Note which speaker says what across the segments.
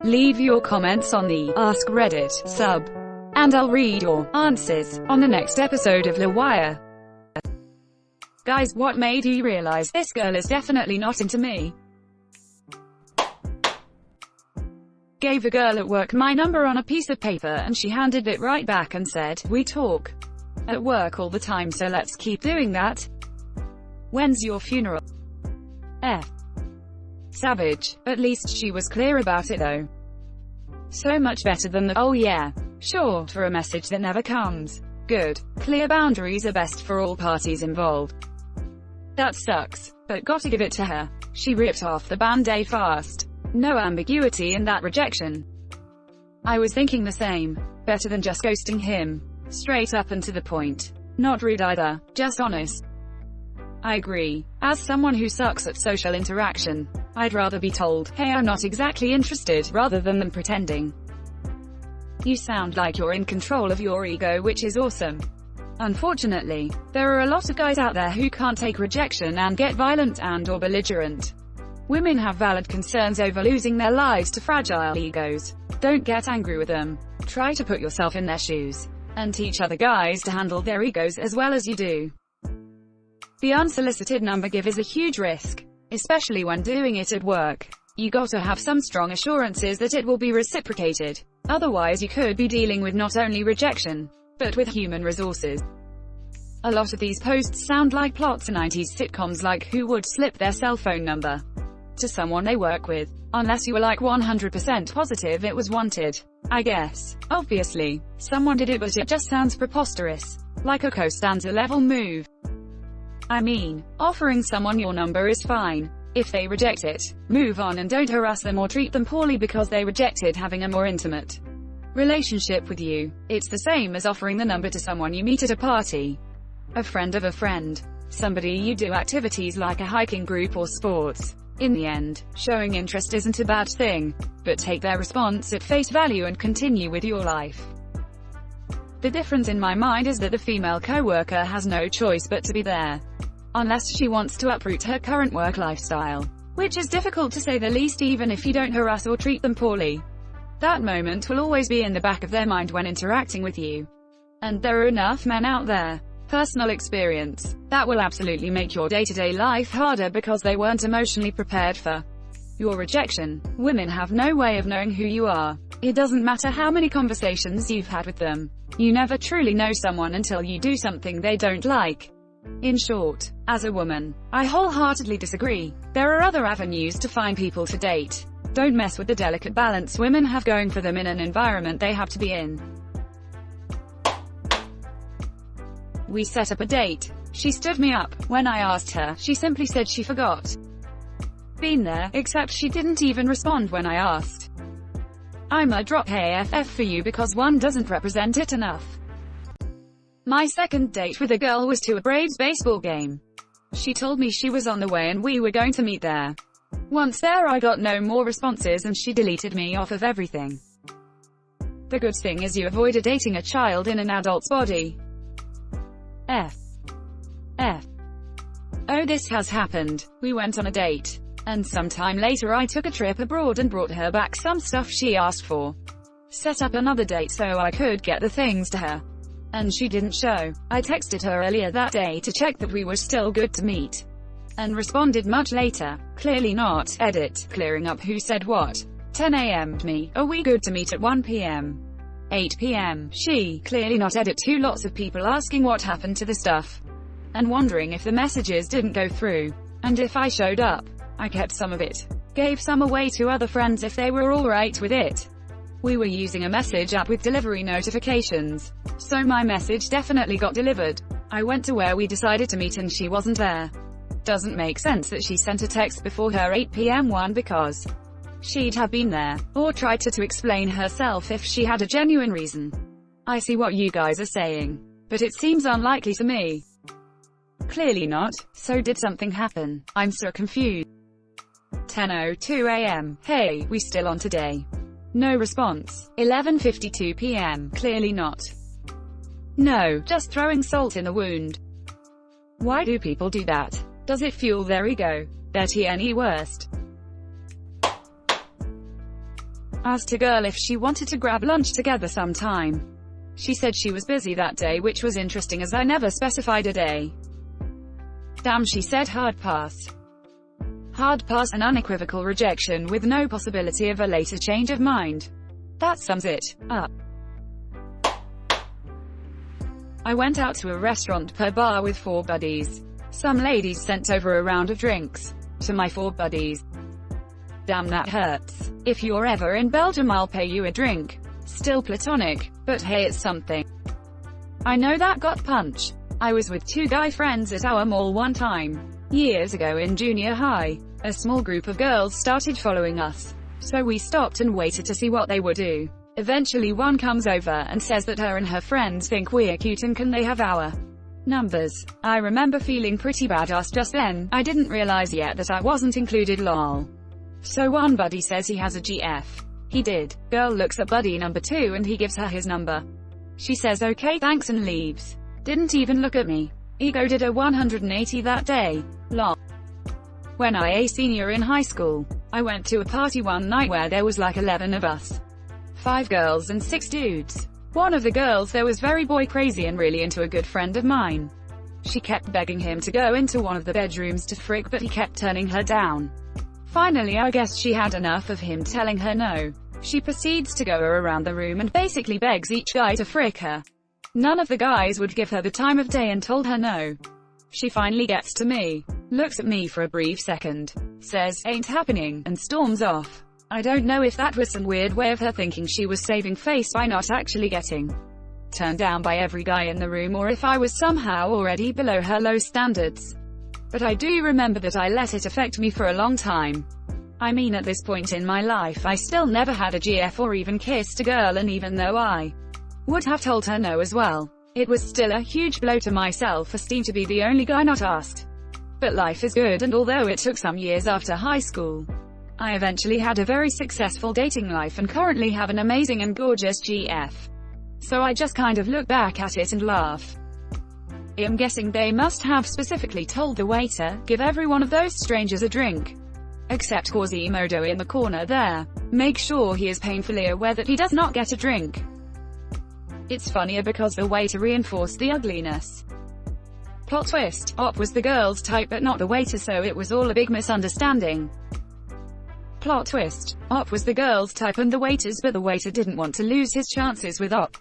Speaker 1: Leave your comments on the Ask Reddit sub, and I'll read your answers on the next episode of LWIAR. Guys, what made you realize this girl is definitely not into me? Gave a girl at work my number on a piece of paper and she handed it right back and said, "We talk at work all the time, so let's keep doing that. When's your funeral?" Savage. At least she was clear about it though. So much better than the "oh yeah, sure" for a message that never comes. Good. Clear boundaries are best for all parties involved. That sucks, but gotta give it to her. She ripped off the band-aid fast. No ambiguity in that rejection. I was thinking the same. Better than just ghosting him. Straight up and to the point. Not rude either, just honest. I agree. As someone who sucks at social interaction, I'd rather be told, "Hey, I'm not exactly interested," rather than them pretending. You sound like you're in control of your ego, which is awesome. Unfortunately, there are a lot of guys out there who can't take rejection and get violent and/or belligerent. Women have valid concerns over losing their lives to fragile egos. Don't get angry with them. Try to put yourself in their shoes, and teach other guys to handle their egos as well as you do. The unsolicited number give is a huge risk, especially when doing it at work. You gotta have some strong assurances that it will be reciprocated. Otherwise you could be dealing with not only rejection, but with human resources. A lot of these posts sound like plots in 90s sitcoms, like who would slip their cell phone number to someone they work with, unless you were like 100% positive it was wanted. I guess. Obviously, someone did it, but it just sounds preposterous. Like a Costanza level move. I mean, offering someone your number is fine. If they reject it, move on and don't harass them or treat them poorly because they rejected having a more intimate relationship with you. It's the same as offering the number to someone you meet at a party. A friend of a friend. Somebody you do activities like a hiking group or sports. In the end, showing interest isn't a bad thing, but take their response at face value and continue with your life. The difference in my mind is that the female coworker has no choice but to be there. Unless she wants to uproot her current work lifestyle. Which is difficult to say the least, even if you don't harass or treat them poorly. That moment will always be in the back of their mind when interacting with you. And there are enough men out there, personal experience, that will absolutely make your day-to-day life harder because they weren't emotionally prepared for your rejection. Women have no way of knowing who you are. It doesn't matter how many conversations you've had with them. You never truly know someone until you do something they don't like. In short, as a woman, I wholeheartedly disagree. There are other avenues to find people to date. Don't mess with the delicate balance women have going for them in an environment they have to be in. We set up a date. She stood me up. When I asked her, she simply said she forgot. Been there, except she didn't even respond when I asked. I'm a drop AFF for you because one doesn't represent it enough. My second date with a girl was to a Braves baseball game. She told me she was on the way and we were going to meet there. Once there I got no more responses and she deleted me off of everything. The good thing is you avoided dating a child in an adult's body. Oh, this has happened. We went on a date. And sometime later I took a trip abroad and brought her back some stuff she asked for. Set up another date so I could get the things to her. And she didn't show. I texted her earlier that day to check that we were still good to meet. And responded much later. Clearly not. Edit. Clearing up who said what. 10 a.m. Me. Are we good to meet at 1 p.m.? 8 p.m. She. Clearly not. Edit. Two lots of people asking what happened to the stuff. And wondering if the messages didn't go through. And if I showed up. I kept some of it. Gave some away to other friends if they were alright with it. We were using a message app with delivery notifications. So my message definitely got delivered. I went to where we decided to meet and she wasn't there. Doesn't make sense that she sent a text before her 8 p.m. one because she'd have been there, or tried to explain herself if she had a genuine reason. I see what you guys are saying, but it seems unlikely to me. Clearly not. So did something happen? I'm so confused. 10:02 a.m. Hey, we still on today? No response. 11:52 p.m. Clearly not. No, just throwing salt in the wound. Why do people do that? Does it fuel their ego? Their TNE worst? Asked a girl if she wanted to grab lunch together sometime. She said she was busy that day, which was interesting as I never specified a day. Damn, she said hard pass. Hard pass, an unequivocal rejection with no possibility of a later change of mind. That sums it up. I went out to a restaurant per bar with 4 buddies. Some ladies sent over a round of drinks to my 4 buddies. Damn, that hurts. If you're ever in Belgium, I'll pay you a drink. Still platonic, but hey, it's something. I know that got punch. I was with 2 guy friends at our mall one time. Years ago in junior high. A small group of girls started following us. So we stopped and waited to see what they would do. Eventually one comes over and says that her and her friends think we're cute and can they have our numbers. I remember feeling pretty badass just then. I didn't realize yet that I wasn't included, lol. So one buddy says he has a GF. He did. Girl looks at buddy number 2 and he gives her his number. She says okay thanks and leaves. Didn't even look at me. Ego did a 180 that day. Lol. When I a senior in high school, I went to a party one night where there was like 11 of us. 5 girls and 6 dudes. One of the girls there was very boy crazy and really into a good friend of mine. She kept begging him to go into one of the bedrooms to frick, but he kept turning her down. Finally, I guess she had enough of him telling her no. She proceeds to go around the room and basically begs each guy to frick her. None of the guys would give her the time of day and told her no. She finally gets to me, looks at me for a brief second, says, "Ain't happening," and storms off. I don't know if that was some weird way of her thinking she was saving face by not actually getting turned down by every guy in the room, or if I was somehow already below her low standards. But I do remember that I let it affect me for a long time. I mean, at this point in my life I still never had a GF or even kissed a girl, and even though I would have told her no as well, it was still a huge blow to my self-esteem to be the only guy not asked. But life is good, and although it took some years after high school, I eventually had a very successful dating life and currently have an amazing and gorgeous GF. So I just kind of look back at it and laugh. I'm guessing they must have specifically told the waiter, give every one of those strangers a drink. Except Quasimodo in the corner there. Make sure he is painfully aware that he does not get a drink. It's funnier because the waiter reinforced the ugliness. Plot twist, Op was the girl's type but not the waiter, so it was all a big misunderstanding. Plot twist, Op was the girl's type and the waiter's, but the waiter didn't want to lose his chances with Op.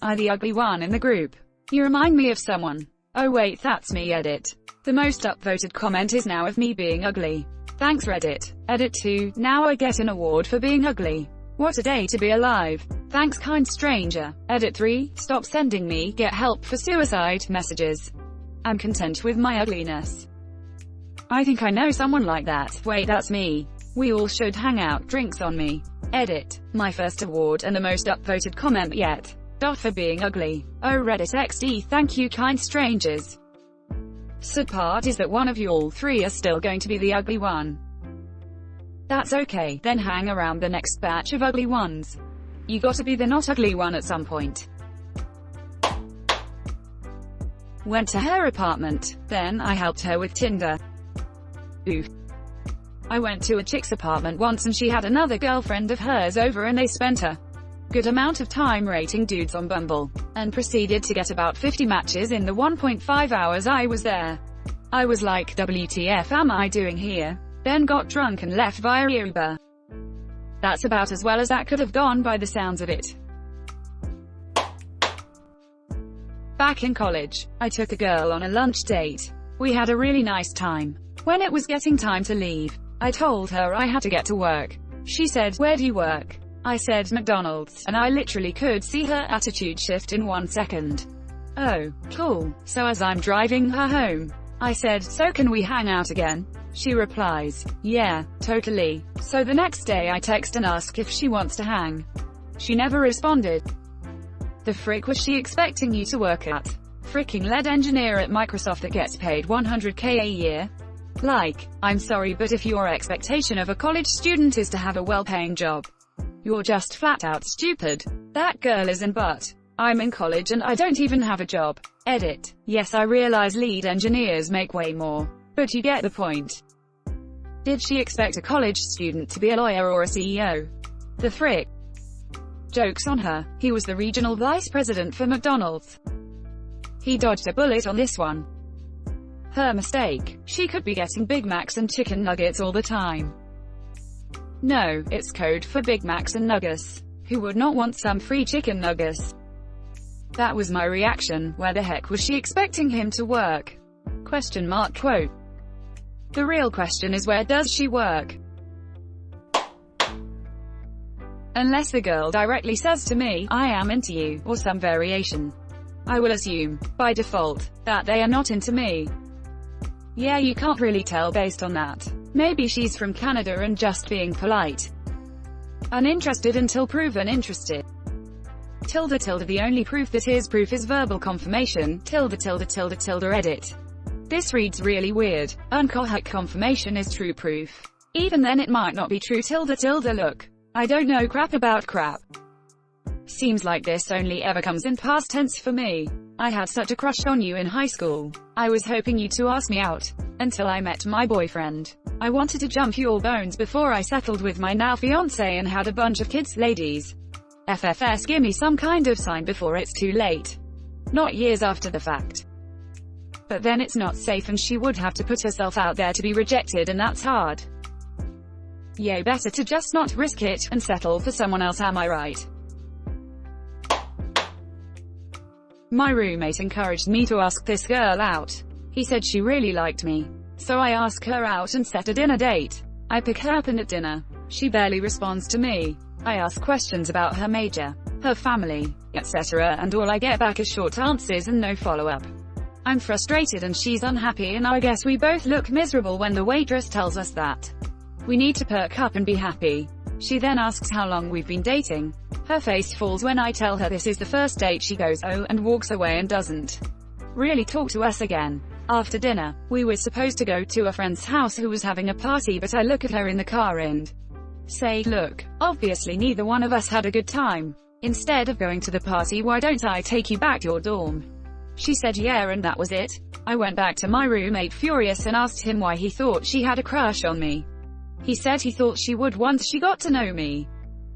Speaker 1: I the ugly one in the group. You remind me of someone. Oh wait, that's me. Edit. The most upvoted comment is now of me being ugly. Thanks Reddit. Edit 2, now I get an award for being ugly. What a day to be alive. Thanks kind stranger. Edit 3, stop sending me get help for suicide messages. I'm content with my ugliness. I think I know someone like that. Wait, that's me. We all should hang out, drinks on me. Edit. My first award and the most upvoted comment yet. Dot for being ugly. Oh Reddit XD, thank you kind strangers. Sad part is that one of you all 3 are still going to be the ugly one. That's okay, then hang around the next batch of ugly ones. You gotta be the not ugly one at some point. Went to her apartment, then I helped her with Tinder. Oof. I went to a chick's apartment once and she had another girlfriend of hers over and they spent a good amount of time rating dudes on Bumble, and proceeded to get about 50 matches in the 1.5 hours I was there. I was like, WTF am I doing here? Then got drunk and left via Uber. That's about as well as that could have gone by the sounds of it. Back in college, I took a girl on a lunch date. We had a really nice time. When it was getting time to leave, I told her I had to get to work. She said, "Where do you work?" I said, "McDonald's," and I literally could see her attitude shift in 1 second. Oh, cool. So as I'm driving her home, I said, "So can we hang out again?" She replies, "Yeah, totally." So the next day I text and ask if she wants to hang. She never responded. The frick was she expecting you to work at? Fricking lead engineer at Microsoft that gets paid $100K a year? Like, I'm sorry, but if your expectation of a college student is to have a well-paying job, you're just flat out stupid. That girl isn't, but I'm in college and I don't even have a job. Edit. Yes, I realize lead engineers make way more, but you get the point. Did she expect a college student to be a lawyer or a CEO? The frick? Joke's on her. He was the regional vice president for McDonald's. He dodged a bullet on this one. Her mistake. She could be getting Big Macs and chicken nuggets all the time. No, it's code for Big Macs and nuggets. Who would not want some free chicken nuggets? That was my reaction. Where the heck was she expecting him to work? Question mark quote. The real question is, where does she work? Unless the girl directly says to me, I am into you, or some variation, I will assume, by default, that they are not into me. Yeah, you can't really tell based on that. Maybe she's from Canada and just being polite. Uninterested until proven interested. Tilde tilde the only proof that is proof is verbal confirmation, tilde tilde tilde tilde edit. This reads really weird. Uncorrect confirmation is true proof. Even then it might not be true tilde tilde look. I don't know crap about crap. Seems like this only ever comes in past tense for me. I had such a crush on you in high school. I was hoping you to ask me out. Until I met my boyfriend. I wanted to jump your bones before I settled with my now fiancé and had a bunch of kids. Ladies. FFS, gimme some kind of sign before it's too late. Not years after the fact. But then it's not safe and she would have to put herself out there to be rejected, and that's hard. Yay, better to just not risk it, and settle for someone else, am I right? My roommate encouraged me to ask this girl out. He said she really liked me. So I ask her out and set a dinner date. I pick her up and at dinner, she barely responds to me. I ask questions about her major, her family, etc., and all I get back is short answers and no follow-up. I'm frustrated and she's unhappy, and I guess we both look miserable when the waitress tells us that we need to perk up and be happy. She then asks how long we've been dating. Her face falls when I tell her this is the first date. She goes, oh, and walks away and doesn't really talk to us again. After dinner, we were supposed to go to a friend's house who was having a party, but I look at her in the car and say, look, obviously neither one of us had a good time. Instead of going to the party, why don't I take you back to your dorm? She said yeah, and that was it. I went back to my roommate furious and asked him why he thought she had a crush on me. He said he thought she would once she got to know me.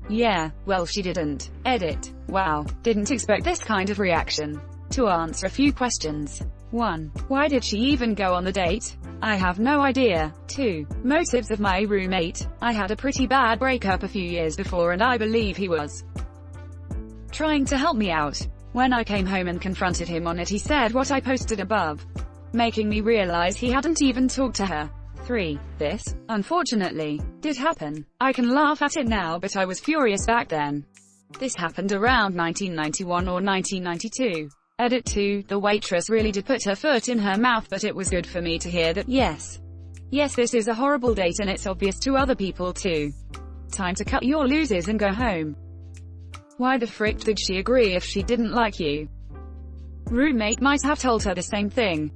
Speaker 1: Yeah, well she didn't. Edit. Wow, didn't expect this kind of reaction. To answer a few questions. 1. Why did she even go on the date? I have no idea. 2. Motives of my roommate. I had a pretty bad breakup a few years before and I believe he was trying to help me out. When I came home and confronted him on it, he said what I posted above, making me realize he hadn't even talked to her. 3. This, unfortunately, did happen. I can laugh at it now, but I was furious back then. This happened around 1991 or 1992. Edit 2. The waitress really did put her foot in her mouth, but it was good for me to hear that yes, this is a horrible date and it's obvious to other people too. Time to cut your losers and go home. Why the frick did she agree if she didn't like you? Roommate might have told her the same thing.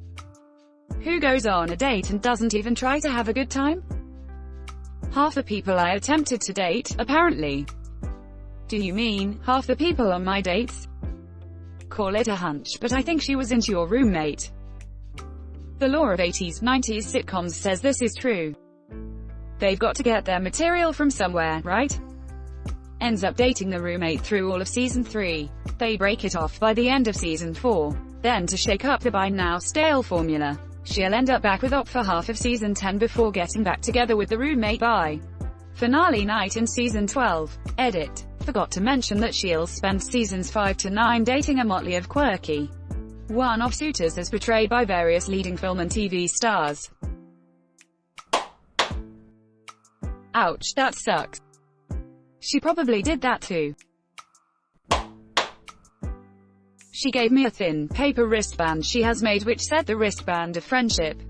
Speaker 1: Who goes on a date and doesn't even try to have a good time? Half the people I attempted to date, apparently. Do you mean, half the people on my dates? Call it a hunch, but I think she was into your roommate. The law of 80s, 90s sitcoms says this is true. They've got to get their material from somewhere, right? Ends up dating the roommate through all of season 3. They break it off by the end of season 4. Then to shake up the by now stale formula, she'll end up back with Op for half of season 10 before getting back together with the roommate by finale night in season 12. Edit. Forgot to mention that she'll spend seasons 5 to 9 dating a motley of quirky one-off suitors as portrayed by various leading film and TV stars. Ouch, that sucks. She probably did that too. She gave me a thin, paper wristband she has made which said the wristband of friendship.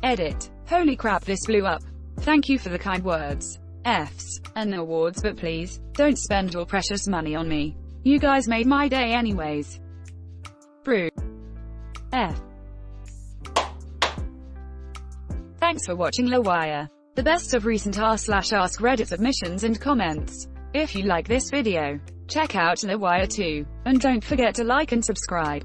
Speaker 1: Edit. Holy crap, this blew up. Thank you for the kind words. F's and awards, but please, don't spend your precious money on me. You guys made my day anyways. Brew. F. Thanks for watching LWIAR. The best of recent r/AskReddit submissions and comments. If you like this video, check out LWIAR too. And don't forget to like and subscribe.